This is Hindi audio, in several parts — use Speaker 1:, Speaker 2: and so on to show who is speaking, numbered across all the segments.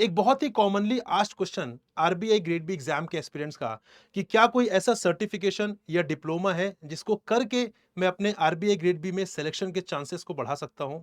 Speaker 1: एक बहुत ही commonly asked question RBI grade B exam के एस्पिरेंट्स का कि क्या कोई ऐसा सर्टिफिकेशन या डिप्लोमा है जिसको करके मैं अपने आरबीआई ग्रेड बी में सिलेक्शन के चांसेस को बढ़ा सकता हूं।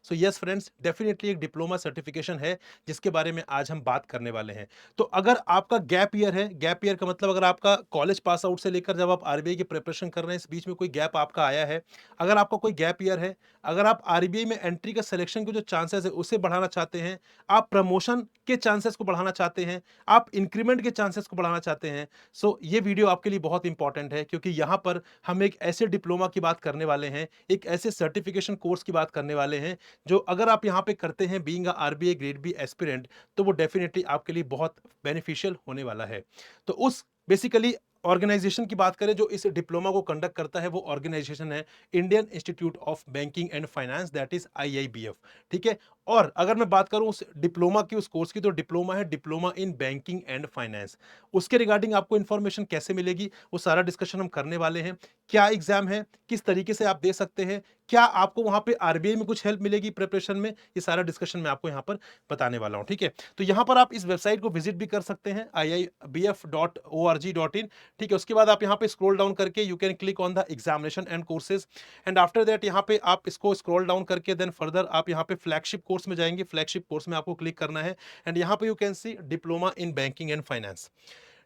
Speaker 1: सो यस फ्रेंड्स, डेफिनेटली एक डिप्लोमा सर्टिफिकेशन है जिसके बारे में आज हम बात करने वाले हैं। तो अगर आपका गैप ईयर है, गैप ईयर का मतलब अगर आपका कॉलेज पास आउट से लेकर जब आप आरबीआई की प्रिपरेशन कर रहे हैं, इस बीच में कोई गैप आपका आया है, अगर आपका कोई गैप ईयर है, अगर आप आरबीआई में एंट्री का सिलेक्शन के जो चांसेस है उसे बढ़ाना चाहते हैं, आप प्रमोशन के चांसेस को बढ़ाना चाहते हैं, आप इंक्रीमेंट के चांसेस को बढ़ाना चाहते हैं, सो ये वीडियो आपके लिए बहुत इंपॉर्टेंट है क्योंकि यहां पर हम एक ऐसे डिप्लोमा की बात करने वाले हैं, एक ऐसे सर्टिफिकेशन कोर्स की बात करने वाले हैं जो अगर आप यहां पे करते हैं being a RBI grade B aspirant, तो वो डेफिनेटली आपके लिए बहुत बेनिफिशियल होने वाला है। तो उस बेसिकली ऑर्गेनाइजेशन की बात करें जो इस डिप्लोमा को कंडक्ट करता है, वो ऑर्गेनाइजेशन है Indian institute of banking and finance, that is IIBF. ठीक है। और अगर मैं बात करूं उस डिप्लोमा की, उस कोर्स की, तो डिप्लोमा है diploma in banking and finance. उसके रिगार्डिंग आपको इंफॉर्मेशन कैसे मिलेगी वो सारा डिस्कशन हम करने वाले हैं। क्या एग्जाम है, किस तरीके से आप दे सकते हैं, क्या आपको वहां पे आरबीआई में कुछ हेल्प मिलेगी प्रिपरेशन में, ये सारा डिस्कशन मैं आपको यहां पर बताने वाला हूं। ठीक है। तो यहां पर आप इस वेबसाइट को विजिट भी कर सकते हैं, iibf.org.in। ठीक है। उसके बाद आप यहाँ पे स्क्रॉल डाउन करके you can click on the examination and courses, and after that यहाँ पे आप इसको स्क्रॉल डाउन करके देन फर्दर आप यहाँ पे फ्लैगशिप कोर्स में जाएंगे। फ्लैगशिप कोर्स में आपको क्लिक करना है एंड यहाँ पे you can see diploma in banking and finance.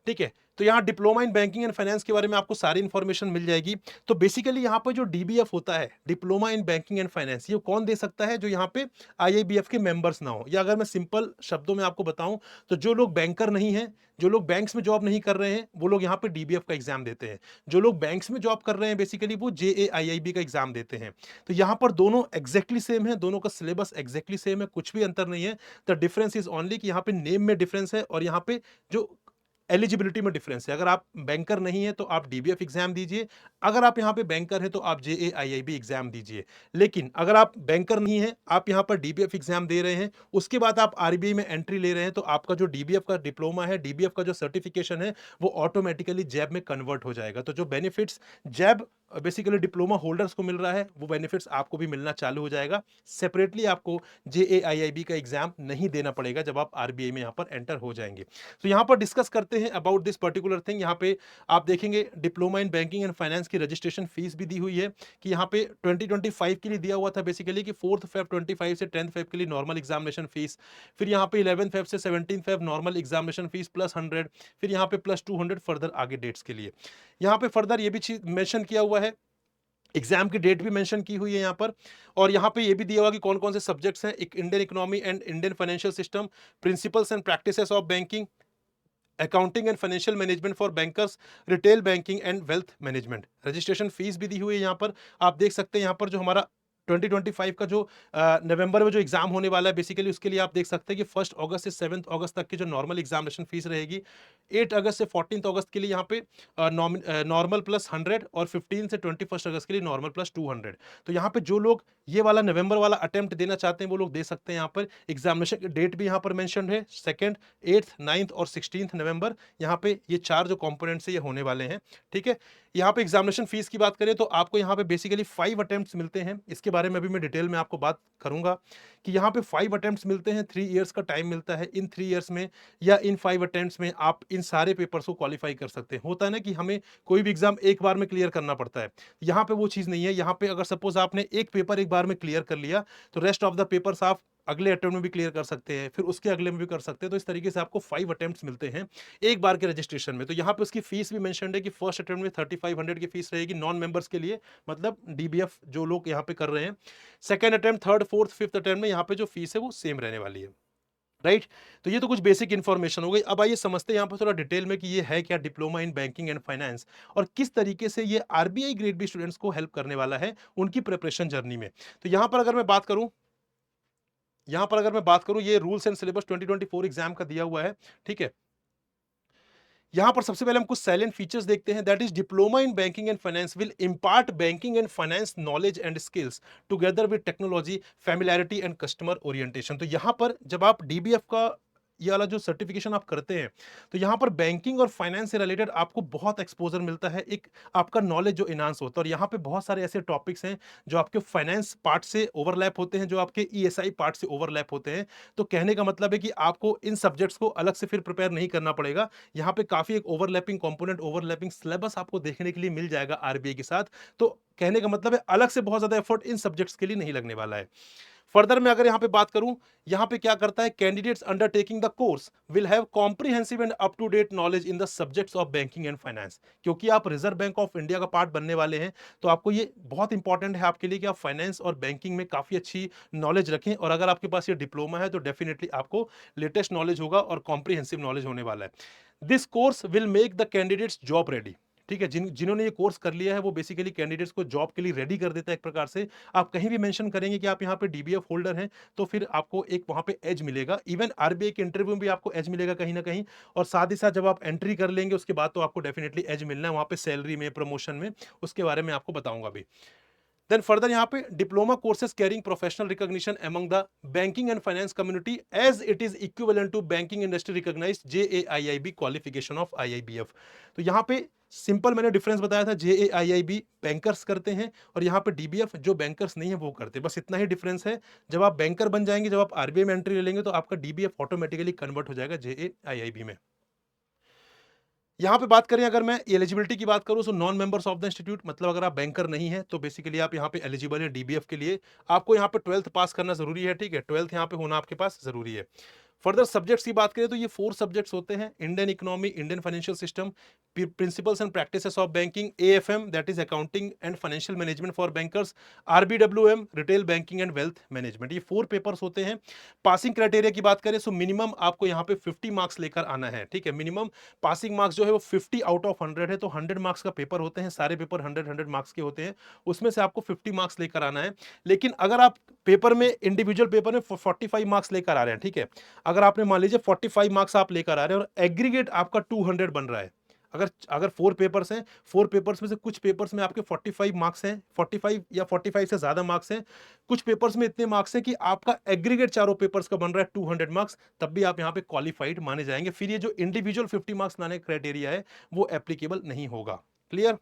Speaker 1: ठीक है। तो यहाँ diploma in banking and finance के बारे में आपको सारी इंफॉर्मेशन मिल जाएगी। तो बेसिकली यहाँ पर जो डीबीएफ होता है, diploma in banking and finance, ये कौन दे सकता है? जो यहाँ पे आईआईबीएफ के मेंबर्स ना हो, या अगर मैं सिंपल शब्दों में आपको बताऊं तो जो लोग बैंकर नहीं हैं, जो लोग बैंक्स में जॉब नहीं कर रहे हैं, वो लोग यहाँ पे डीबीएफ का एग्जाम देते हैं। जो लोग बैंक्स में जॉब कर रहे हैं बेसिकली वो जेएआईआईबी का एग्जाम देते हैं। तो यहाँ पर दोनों एग्जैक्टली सेम है, दोनों का सिलेबस एग्जैक्टली सेम है, कुछ भी अंतर नहीं है। द डिफरेंस इज ओनली कि यहाँ पे नेम में डिफरेंस है और यहाँ पे जो एलिजिबिलिटी में डिफरेंस है। अगर आप बैंकर नहीं है तो आप डीबीएफ एग्जाम दीजिए, अगर आप यहाँ पे बैंकर है तो आप जेएआईआईबी एग्जाम दीजिए। लेकिन अगर आप बैंकर नहीं है, आप यहाँ पर डीबीएफ एग्जाम दे रहे हैं, उसके बाद आप आरबीआई में एंट्री ले रहे हैं, तो आपका जो डीबीएफ का डिप्लोमा है, डीबीएफ का जो सर्टिफिकेशन है, वो ऑटोमेटिकली जैब में कन्वर्ट हो जाएगा। तो जो बेनिफिट्स जैब बेसिकली डिप्लोमा होल्डर्स को मिल रहा है, वो बेनिफिट्स आपको भी मिलना चालू हो जाएगा। सेपरेटली आपको जेएआईआईबी का एग्जाम नहीं देना पड़ेगा जब आप आरबीआई में यहाँ पर एंटर हो जाएंगे। तो यहाँ पर डिस्कस करते हैं अबाउट दिस पर्टिकुलर थिंग। यहाँ पे आप देखेंगे diploma in banking and finance की रजिस्ट्रेशन फीस भी दी हुई है कि यहाँ पे 2025 के लिए दिया हुआ था बेसिकली कि 4 फेब 25 से 10 फेब के लिए नॉर्मल एग्जामिनेशन फीस, फिर यहाँ पे 11 फेब से 17 Feb normal examination fees plus 100, फिर यहाँ पे प्लस 200 फर्दर आगे डेट्स के लिए। यहाँ पे फर्दर ये भी चीज मेंशन किया हुआ है, एग्जाम की डेट भी मेंशन की हुई है यहाँ पर, और यहाँ पे ये भी दिया हुआ कि कौन कौन से सब्जेक्ट्स हैं, एक Indian economy and Indian financial system, principles and practices of banking, accounting and financial management for bankers, retail banking and wealth management. Registration fees भी दी हुई है यहाँ पर। आप देख सकते हैं यहाँ पर जो हमारा 2025 का जो नवंबर में जो एग्जाम होने वाला है बेसिकली, उसके लिए आप देख सकते हैं कि 1 अगस्त से 7 अगस्त तक की जो नॉर्मल एग्जामिनेशन फीस रहेगी, 8 अगस्त से 14 अगस्त के लिए यहाँ पे नॉर्मल प्लस 100, और 15 से 21 अगस्त के लिए नॉर्मल प्लस 200। तो यहाँ पे जो लोग ये वाला नवंबर वाला अटेम्प्ट देना चाहते हैं वो लोग दे सकते हैं। यहाँ पर एग्जामिनेशन की डेट भी यहाँ पर मेंशन है, 2nd, 8th, 9th और 16th नवंबर। यहाँ पे ये चार जो कंपोनेंट्स है ये होने वाले हैं। ठीक है। यहाँ पे एग्जामिनेशन फीस की बात करें तो आपको यहाँ पे बेसिकली 5 अटेम्प्ट्स मिलते हैं। इसके बारे में अभी मैं डिटेल में आपको बात करूंगा कि यहाँ पे 5 अटेम्प्ट्स मिलते हैं, 3 इयर्स का टाइम मिलता है। इन 3 इयर्स में या इन 5 अटेम्प्ट्स में आप इन सारे पेपर्स को क्वालिफाई कर सकते हैं। होता है ना कि हमें कोई भी एग्जाम एक बार में क्लियर करना पड़ता है, यहाँ पे वो चीज नहीं है। यहाँ पे अगर सपोज आपने एक पेपर एक बार में क्लियर कर लिया तो रेस्ट ऑफ द पेपर्स आप अगले अटेम्प्ट में भी क्लियर कर सकते हैं, फिर उसके अगले में भी कर सकते हैं। तो इस तरीके से आपको 5 अटेम्प्ट्स मिलते हैं एक बार के रजिस्ट्रेशन में। तो यहाँ पे उसकी फीस भी मेंशन्ड है कि फर्स्ट अटेम्प्ट में 3500 की फीस रहेगी नॉन मेंबर्स के लिए, मतलब डीबीएफ जो लोग यहाँ पे कर रहे हैं। Second attempt, third, fourth, fifth attempt में यहाँ पे जो फीस है वो सेम रहने वाली है। राइट। तो ये तो कुछ बेसिक इंफॉर्मेशन हो गई। अब आइए समझते हैं यहाँ पर थोड़ा डिटेल में कि ये है क्या diploma in banking and finance, और किस तरीके से ये आरबीआई ग्रेड बी स्टूडेंट्स को हेल्प करने वाला है उनकी प्रिपरेशन जर्नी में। तो यहाँ पर अगर मैं बात करूं, ये रूल्स एंड सिलेबस 2024 एग्जाम का दिया हुआ है। ठीक है। यहां पर सबसे पहले हम कुछ साइलेंट फीचर्स देखते हैं, that is diploma in banking and finance will इंपार्ट banking and finance knowledge and skills together with technology, familiarity and customer orientation. तो यहां पर जब आप डीबीएफ का ये वाला जो सर्टिफिकेशन आप करते हैं, तो यहाँ पर बैंकिंग और फाइनेंस से रिलेटेड आपको बहुत एक्सपोजर मिलता है, एक आपका नॉलेज जो इनहांस होता है। और यहाँ पे बहुत सारे ऐसे टॉपिक्स हैं जो आपके फाइनेंस पार्ट से ओवरलैप होते हैं, जो आपके ईएसआई पार्ट से ओवरलैप होते हैं। तो कहने का मतलब है कि आपको इन सब्जेक्ट्स को अलग से फिर प्रिपेयर नहीं करना पड़ेगा। यहाँ पे काफी एक ओवरलैपिंग कंपोनेंट, ओवरलैपिंग सिलेबस आपको देखने के लिए मिल जाएगा आरबीआई के साथ। तो कहने का मतलब है अलग से बहुत ज्यादा एफर्ट इन सब्जेक्ट्स के लिए नहीं लगने वाला है। फर्दर में अगर यहां पे बात करूं, यहां पे क्या करता है, candidates undertaking the course will have comprehensive and up to date knowledge in the subjects of banking and finance. क्योंकि आप रिजर्व बैंक ऑफ इंडिया का पार्ट बनने वाले हैं, तो आपको ये बहुत इंपॉर्टेंट है आपके लिए कि आप फाइनेंस और बैंकिंग में काफी अच्छी नॉलेज रखें। और अगर आपके पास ये डिप्लोमा है तो डेफिनेटली आपको लेटेस्ट नॉलेज होगा और कॉम्प्रिहेंसिव नॉलेज होने वाला है। This course will make the candidates job ready. ठीक है, जिन्होंने ये कोर्स कर लिया है वो बेसिकली कैंडिडेट्स को जॉब के लिए रेडी कर देता है एक प्रकार से। आप कहीं भी मेंशन करेंगे कि आप यहाँ पे डीबीएफ होल्डर हैं, तो फिर आपको एक वहां पे एज मिलेगा। इवन आरबीआई के इंटरव्यू में भी आपको एज मिलेगा कहीं ना कहीं। और साथ ही साथ जब आप एंट्री कर लेंगे उसके बाद तो आपको डेफिनेटली एज मिलना है वहां पे, सैलरी में, प्रमोशन में। उसके बारे में आपको बताऊंगा अभी। देन फर्दर यहाँ पे diploma courses carrying professional recognition among the banking and finance community as it is equivalent to banking industry recognised JAIIB qualification of IIBF. तो यहाँ पे सिंपल मैंने डिफरेंस बताया था, जेएआईआईबी बैंकर्स करते हैं और यहाँ पे डीबीएफ जो बैंकर्स नहीं है वो करते हैं, बस इतना ही डिफरेंस है। जब आप बैंकर बन जाएंगे, जब आप आरबीआई में एंट्री ले लेंगे, तो आपका डीबीएफ ऑटोमेटिकली कन्वर्ट हो जाएगा जेएआईआईबी में। यहाँ पे बात करें, अगर मैं एलिजिबिलिटी की बात करूं, तो non members of the institute, मतलब अगर आप बैंकर नहीं है तो बेसिकली आप यहाँ पे एलिजिबल है डीबीएफ के लिए। आपको यहाँ पे 12th पास करना जरूरी है। ठीक है, 12th यहाँ पे होना आपके पास जरूरी है। फर्दर सब्जेक्ट्स की बात करें तो ये 4 सब्जेक्ट्स होते हैं: Indian economy, Indian financial system, principles and practices of banking, AFM that is accounting and financial management for bankers, RBWM retail banking and wealth management. ये 4 पेपर्स होते हैं। पासिंग क्राइटेरिया की बात करें तो मिनिमम आपको यहाँ पे 50 मार्क्स लेकर आना है। ठीक है, मिनिमम पासिंग मार्क्स जो है वो 50 आउट ऑफ 100 है। तो 100 मार्क्स का पेपर होते हैं, सारे पेपर 100 मार्क्स के होते हैं, उसमें से आपको 50 मार्क्स लेकर आना है। लेकिन अगर आप पेपर में, इंडिविजुअल पेपर में 45 मार्क्स लेकर आ रहे हैं, ठीक है, अगर आपने मान लीजिए 45 मार्क्स आप लेकर आ रहे हैं और एग्रीगेट आपका 200 बन रहा है, अगर अगर 4 पेपर्स हैं, 4 पेपर्स में से कुछ पेपर्स में आपके 45 मार्क्स हैं, 45 या 45 से ज्यादा मार्क्स हैं, कुछ पेपर्स में इतने मार्क्स हैं कि आपका एग्रीगेट चारों पेपर्स का बन रहा है 200 मार्क्स, तब भी आप यहां पे क्वालिफाइड माने जाएंगे। फिर ये जो इंडिविजुअल 50 मार्क्स लाने क्राइटेरिया है वो एप्लीकेबल नहीं होगा। क्लियर?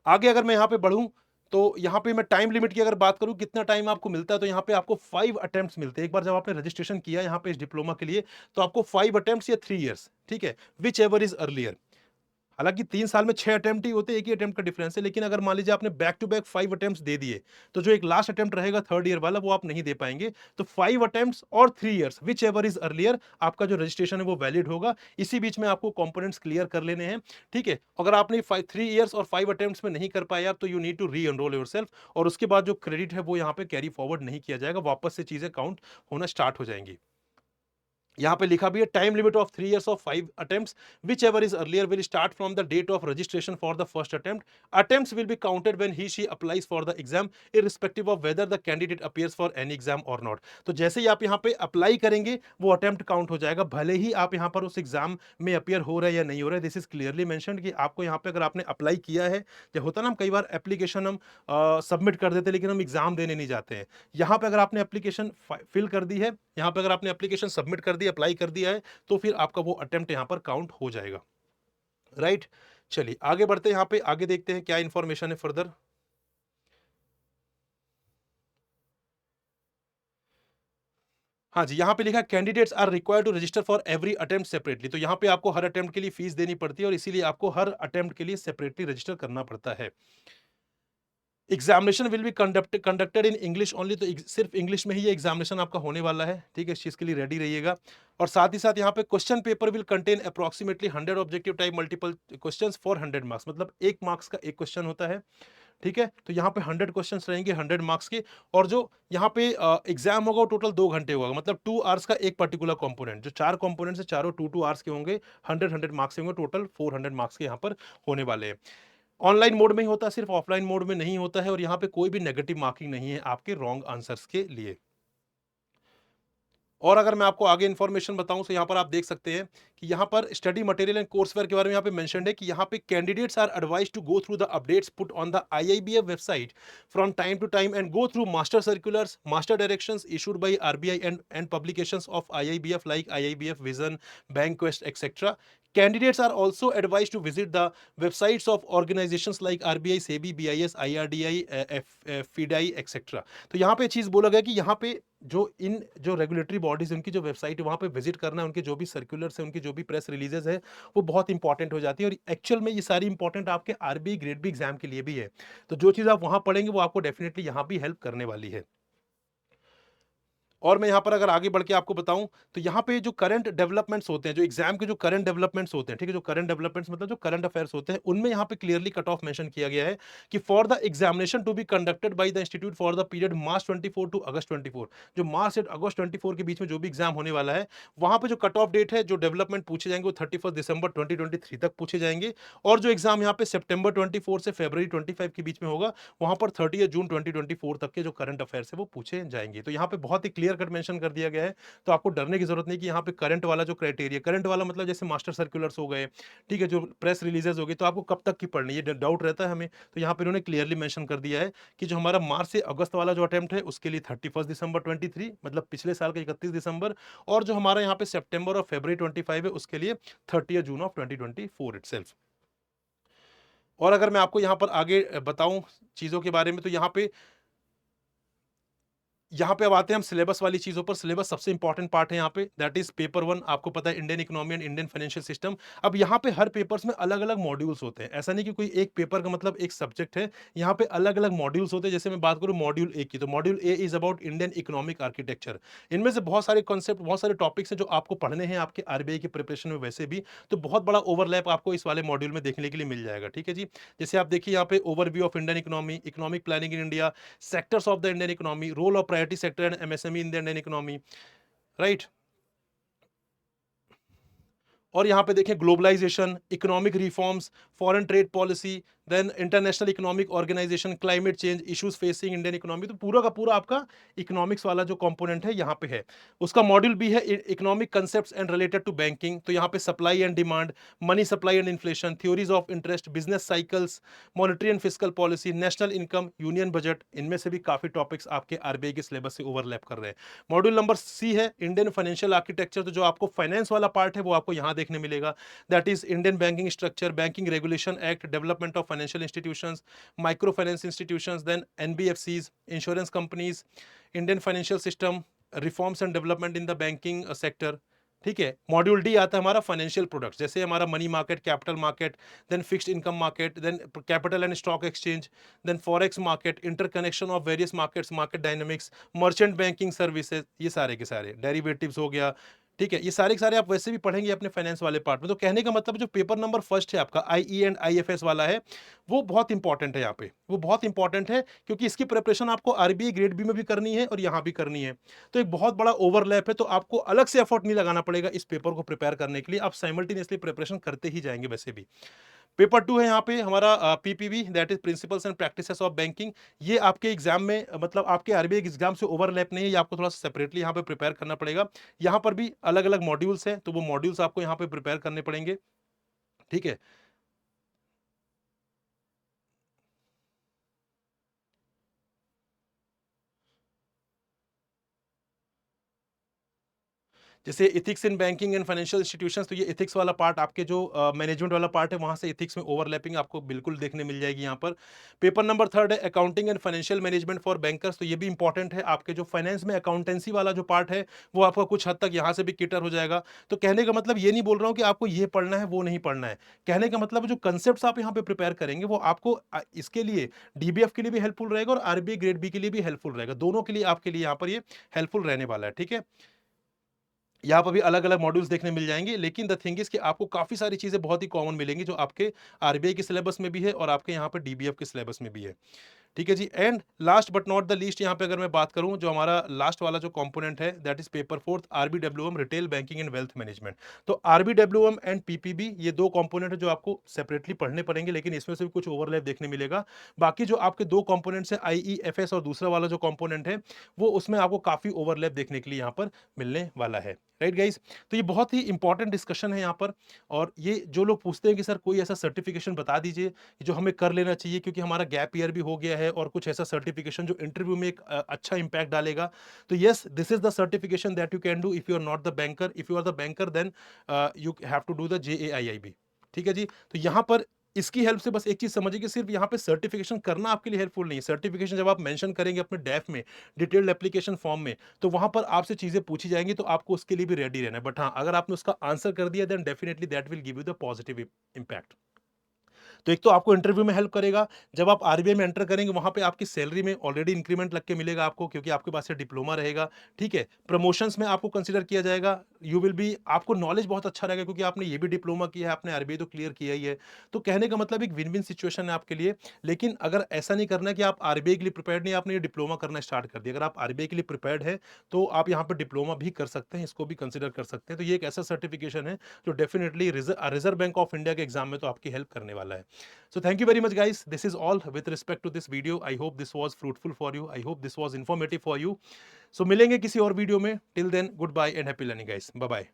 Speaker 1: आगे अगर मैं यहाँ पे बढ़ूं, तो यहाँ पे मैं टाइम लिमिट की अगर बात करूं, कितना टाइम आपको मिलता है, तो यहाँ पे आपको 5 अटेम्प्ट्स मिलते हैं। एक बार जब आपने रजिस्ट्रेशन किया यहाँ पे इस डिप्लोमा के लिए, तो आपको 5 अटेम्प्ट्स या 3 इयर्स, ठीक है, विच एवर इज अर्लियर। हालांकि 3 साल में 6 अटेम्प्ट ही होते हैं, एक ही अटेम्प्ट का डिफरेंस है। लेकिन अगर मान लीजिए आपने बैक टू बैक 5 अटेम्प्ट्स दे दिए, तो जो एक लास्ट अटेम्प्ट रहेगा थर्ड ईयर वाला, वो आप नहीं दे पाएंगे। तो 5 अटेम्प्ट्स और 3 years, which ever is earlier, आपका जो रजिस्ट्रेशन है वो वैलिड होगा। इसी बीच में आपको कंपोनेंट्स क्लियर कर लेने हैं। ठीक है, अगर आपने 3 इयर्स और 5 अटेम्प्ट्स में नहीं कर पाए आप, तो you need to reenrol yourself, और उसके बाद जो क्रेडिट है वो यहाँ पे कैरी फॉरवर्ड नहीं किया जाएगा, वापस से चीजें काउंट होना स्टार्ट हो जाएंगी। यहाँ पे लिखा भी है, time limit of 3 years of 5 attempts whichever is earlier will start from the date of registration for the first attempt. Attempts will be counted when he she applies for the exam irrespective of whether the candidate appears for any exam और नॉट। तो जैसे ही आप यहाँ पे अप्लाई करेंगे वो अटेम्प्ट काउंट हो जाएगा, भले ही आप यहाँ पर उस एग्जाम में अपियर हो रहे हैं या नहीं हो रहे। दिस इज क्लियरली मेंशन्ड कि आपको यहाँ पे अगर आपने अप्लाई किया है, जो होता है ना, हम कई बार एप्लीकेशन हम सबमिट कर देते हैं लेकिन हम एग्जाम देने नहीं जाते हैं। यहाँ पे अगर आपने एप्लीकेशन फिल कर दी है, यहाँ पे अगर आपने एप्लीकेशन सबमिट कर दी, अप्लाई कर दिया है, तो फिर आपका वो अटेम्प्ट यहां पर काउंट हो जाएगा। राइट, चलिए आगे बढ़ते हैं। यहां पे आगे देखते हैं क्या इंफॉर्मेशन है फर्दर। हाँ जी, यहाँ पे लिखा candidates are required to register for every attempt separately. तो यहाँ पे आपको हर अटेम्प्ट के लिए फीस देनी पड़ती है और इसीलिए आपको हर अटेम्प्ट के लिए सेपरेटली रजिस्टर करना पड़ता है। Examination will be conducted in English only. तो सिर्फ इंग्लिश में ही ये एग्जामिनेशन आपका होने वाला है। ठीक है, इस चीज के लिए रेडी रहिएगा। और साथ ही साथ यहाँ पे question paper will contain approximately 100 objective type multiple questions for 100 marks, मतलब 1 मार्क्स का एक क्वेश्चन होता है। ठीक है, तो यहाँ पे 100 क्वेश्चंस रहेंगे 100 मार्क्स के। और जो यहाँ पे एग्जाम होगा वो टोटल 2 घंटे होगा, मतलब 2 आवर्स का एक पर्टिकुलर कंपोनेंट। जो 4 कंपोनेंट्स है चारों 2 आवर्स के होंगे, 100 मार्क्स के होंगे, टोटल 400 मार्क्स के यहाँ पर होने वाले हैं। ऑनलाइन मोड में ही होता है, सिर्फ ऑफलाइन मोड में नहीं होता है। और यहाँ पे कोई भी नेगेटिव मार्किंग नहीं है आपके रॉन्ग आंसर्स के लिए। और अगर मैं आपको आगे इन्फॉर्मेशन बताऊं तो यहाँ पर आप देख सकते हैं कि यहाँ पर स्टडी मटेरियल एंड कोर्सवेयर के बारे में यहाँ पे मेंशन्ड है कि यहाँ पे candidates are advised to go through the updates put on the IIBF website from time to time and go through master circulars, master directions issued by RBI and publications of IIBF like IIBF vision, Bank Quest etcetera. Candidates are also advised to visit the websites of organizations like RBI, SEBI, BIS, IRDI, FIDI, etc. तो यहाँ पे चीज बोला गया कि यहाँ पे जो रेगुलेटरी बॉडीज उनकी जो वेबसाइट है वहां पे विजिट करना है, उनके जो भी सर्कुलर्स है, उनकी जो भी प्रेस रिलीजेस है, वो बहुत इंपॉर्टेंट हो जाती है और एक्चुअल में ये सारी इंपॉर्टेंट आपके आरबीआई ग्रेड बी एग्जाम के लिए भी है. तो जो चीज आप वहां पढ़ेंगे वो आपको डेफिनेटली यहाँ भी हेल्प करने वाली है. और मैं यहाँ पर अगर आगे बढ़ के आपको बताऊं तो यहाँ पे जो करंट डेवलपमेंट्स होते हैं, जो एग्जाम के जो करंट डेवलपमेंट्स होते हैं, ठीक है, जो करंट डेवलपमेंट्स मतलब जो करंट अफेयर्स होते हैं, उनमें यहाँ पे क्लियरली कट ऑफ मेंशन किया गया है कि for the examination to be conducted by the institute for the period March 24 to August 24, जो मार्च से अगस्त 24 के बीच में जो भी एग्जाम होने वाला है, वहां पे जो कट ऑफ डेट है, जो डेवलपमेंट पूछे जाएंगे वो 31 दिसंबर 2023 तक पूछे जाएंगे. और जो एग्जाम यहाँ पे सितंबर 24 से फरवरी 25 के बीच में होगा, वहां पर 30 जून 2024 तक के जो करंट अफेयर्स है वो पूछे जाएंगे. तो यहाँ पे बहुत ही क्लियर कट मेंशन कर दिया गया है. तो आपको डरने की जरूरत नहीं कि यहाँ पे करंट वाला जो क्राइटेरिया, करंट वाला मतलब जैसे मास्टर सर्कुलर्स हो गए, ठीक है, जो प्रेस रिलीजेस हो गई, तो आपको कब तक की पढ़नी है, डाउट रहता है हमें. तो यहाँ पे इन्होंने क्लियरली मेंशन कर दिया है कि जो हमारा मार्च से अगस्त वाला जो अटेम्प्ट है उसके लिए 31 दिसंबर 23, मतलब पिछले साल का 31 दिसंबर, और जो हमारा यहाँ पे सितंबर और फरवरी 25 है उसके लिए 30 जून ऑफ 2024 इटसेल्फ. और अगर मैं आपको यहाँ पर आगे बताऊं चीजों के बारे में, तो यहाँ पे अब आते हैं हम सिलेबस वाली चीजों पर. सिलेबस सबसे इंपॉर्टेंट पार्ट है यहाँ पे, दैट इज पेपर 1. आपको पता है Indian economy and Indian financial system. अब यहाँ पे हर पेपर्स में अलग अलग मॉड्यूल्स होते हैं. ऐसा नहीं कि कोई एक पेपर का मतलब एक सब्जेक्ट है. यहाँ पे अलग अलग मॉड्यूल्स होते हैं. जैसे मैं बात करूँ मॉड्यूल ए की, तो module A is about Indian economic architecture. इनमें से बहुत सारे कॉन्सेप्ट, बहुत सारे टॉपिक्स हैं जो आपको पढ़ने हैं आपके आरबीआई की प्रिपरेशन में वैसे भी. तो बहुत बड़ा ओवरलैप आपको इस वाले मॉड्यूल में देखने के लिए मिल जाएगा. ठीक है जी. जैसे आप देखिए यहाँ पे overview of Indian economy, economic planning in India, sectors of the Indian economy, role of priority sector and MSME in the Indian economy, right. और यहाँ पे देखें globalisation, economic reforms, foreign trade policy, then international economic organisation, climate change, issues facing Indian economy. तो पूरा का पूरा आपका इकोनॉमिक्स वाला जो कंपोनेंट है यहाँ पे है. उसका मॉड्यूल भी है economic concepts and related to banking. तो यहाँ पे supply and demand, money supply and inflation, theories of interest, business cycles, monetary and fiscal policy, national income, union budget. इनमें से भी काफी टॉपिक्स आपके आरबीआई के सिलेबस से ओवरलैप कर रहे हैं. मॉड्यूल नंबर सी है इंडियन फाइनेंशियल आर्किटेक्चर. तो जो आपको फाइनेंस वाला पार्ट है वो आपको यहाँ देखने मिलेगा. That is Indian banking structure, banking regulation act, development of financial institutions, micro finance institutions, then NBFCs, insurance companies, Indian financial system, reforms and development in the banking sector. ठीक है. मॉड्यूल डी आता है हमारा फाइनेंशियल प्रोडक्ट्स, जैसे हमारा money market, capital market, then fixed income market, then capital and stock exchange, then forex market, interconnection of various markets, market dynamics, merchant banking services, ये सारे के सारे डेरिवेटिव्स हो गया. ठीक है. ये सारे के सारे आप वैसे भी पढ़ेंगे अपने फाइनेंस वाले पार्ट में. तो कहने का मतलब जो पेपर नंबर फर्स्ट है आपका आईई एंड आईएफएस वाला है, वो बहुत इंपॉर्टेंट है यहाँ पे. वो बहुत इंपॉर्टेंट है क्योंकि इसकी प्रिपरेशन आपको आरबीआई ग्रेड बी में भी करनी है और यहाँ भी करनी है. तो एक बहुत बड़ा ओवरलैप है. तो आपको अलग से एफर्ट नहीं लगाना पड़ेगा इस पेपर को प्रिपेयर करने के लिए. आप साइमल्टेनियसली प्रिपरेशन करते ही जाएंगे वैसे भी. पेपर 2 है यहाँ पे हमारा PPB, that is principles and practices of banking. ये आपके एग्जाम में मतलब आपके आरबीआई एग्जाम से ओवरलैप नहीं है. ये आपको थोड़ा सा सेपरेटली यहाँ पे प्रिपेयर करना पड़ेगा. यहाँ पर भी अलग अलग मॉड्यूल्स हैं, तो वो मॉड्यूल्स आपको यहाँ पे प्रिपेयर करने पड़ेंगे. ठीक है. जैसे ethics in banking and financial institutions, तो ये इथिक्स वाला पार्ट आपके जो मैनेजमेंट वाला पार्ट है वहां से इथिक्स में ओवरलैपिंग आपको बिल्कुल देखने मिल जाएगी यहाँ पर. पेपर नंबर थर्ड है accounting and financial management for bankers. तो ये भी इंपॉर्टेंट है. आपके जो फाइनेंस में अकाउंटेंसी वाला जो पार्ट है वो आपका कुछ हद तक यहाँ से भी किटर हो जाएगा. तो कहने का मतलब ये नहीं बोल रहा हूँ कि आपको ये पढ़ना है वो नहीं पढ़ना है. कहने का मतलब जो कंसेप्ट आप यहाँ पे प्रिपेयर करेंगे वो आपको इसके लिए डीबीएफ के लिए भी हेल्पफुल रहेगा और आरबीआई ग्रेड बी के लिए भी हेल्पफुल रहेगा. दोनों के लिए आपके लिए यहाँ पर ये हेल्पफुल रहने वाला है. ठीक है. यहाँ पर भी अलग अलग मॉड्यूल्स देखने मिल जाएंगे, लेकिन द थिंग इज कि आपको काफी सारी चीजें बहुत ही कॉमन मिलेंगी जो आपके आरबीआई के सिलेबस में भी है और आपके यहाँ पर डीबीएफ के सिलेबस में भी है. ठीक है जी। And last but not the least यहाँ पे अगर मैं बात करूँ, जो हमारा लास्ट वाला जो कंपोनेंट है that is paper fourth RBWM retail banking and wealth management. तो आरबीडब्ल्यूएम एंड पीपीबी ये दो कंपोनेंट है जो आपको सेपरेटली पढ़ने पड़ेंगे, लेकिन इसमें से भी कुछ ओवरलैप देखने मिलेगा। बाकी जो आपके दो कंपोनेंट्स है आईईएफएस और दूसरा वाला जो कंपोनेंट है वो उसमें आपको काफी ओवरलैप देखने के लिए यहाँ पर मिलने वाला है। राइट गाइस, तो ये बहुत ही इंपॉर्टेंट डिस्कशन है यहाँ पर। और ये जो लोग पूछते हैं कि सर कोई ऐसा सर्टिफिकेशन बता दीजिए जो हमें कर लेना चाहिए, क्योंकि हमारा गैप ईयर भी हो गया है, और कुछ ऐसा सर्टिफिकेशन जो इंटरव्यू में एक अच्छा इंपैक्ट डालेगा। तो yes, this is the certification that you can do if you are not the banker. If you are the banker then you have to do the JAIIB. ठीक है जी। तो यहाँ पर इसकी हेल्प से बस एक चीज समझिए कि सिर्फ यहाँ पे सर्टिफिकेशन करना आपके लिए हेल्पफुल नहीं है। सर्टिफिकेशन जब आप मेंशन करेंगे अपने डैफ में, डिटेल्ड एप्लीकेशन फॉर्म में, तो वहां पर आपसे चीजें पूछी जाएंगी, तो आपको उसके लिए भी रेडी रहना है। बट हाँ, अगर आपने उसका आंसर कर दिया then definitely that will give you the positive impact. तो एक तो आपको इंटरव्यू में हेल्प करेगा, जब आप आरबीआई में एंटर करेंगे वहां पे आपकी सैलरी में ऑलरेडी इंक्रीमेंट लग के मिलेगा आपको, क्योंकि आपके पास से डिप्लोमा रहेगा। ठीक है, प्रमोशंस में आपको कंसीडर किया जाएगा। यू विल बी, आपको नॉलेज बहुत अच्छा रहेगा, क्योंकि आपने ये भी डिप्लोमा किया है, आपने आरबीआई तो क्लियर किया ही है। तो कहने का मतलब एक विन विन सिचुएशन है आपके लिए। लेकिन अगर ऐसा नहीं करना है कि आप आरबीआई के लिए प्रिपेयर्ड नहीं, आपने ये डिप्लोमा करना स्टार्ट कर दिया, अगर आप आरबीआई के लिए प्रिपेयर्ड है तो आप यहाँ पर डिप्लोमा भी कर सकते हैं, इसको भी कंसिडर कर सकते हैं। तो ये एक ऐसा सर्टिफिकेशन है जो definitely reserve Bank of India के एग्जाम में तो आपकी हेल्प करने वाला है। So thank you very much guys. This is all with respect to this video. I hope this was fruitful for you. I hope this was informative for you. So मिलेंगे किसी और वीडियो में. Till then, goodbye and happy learning guys. Bye bye.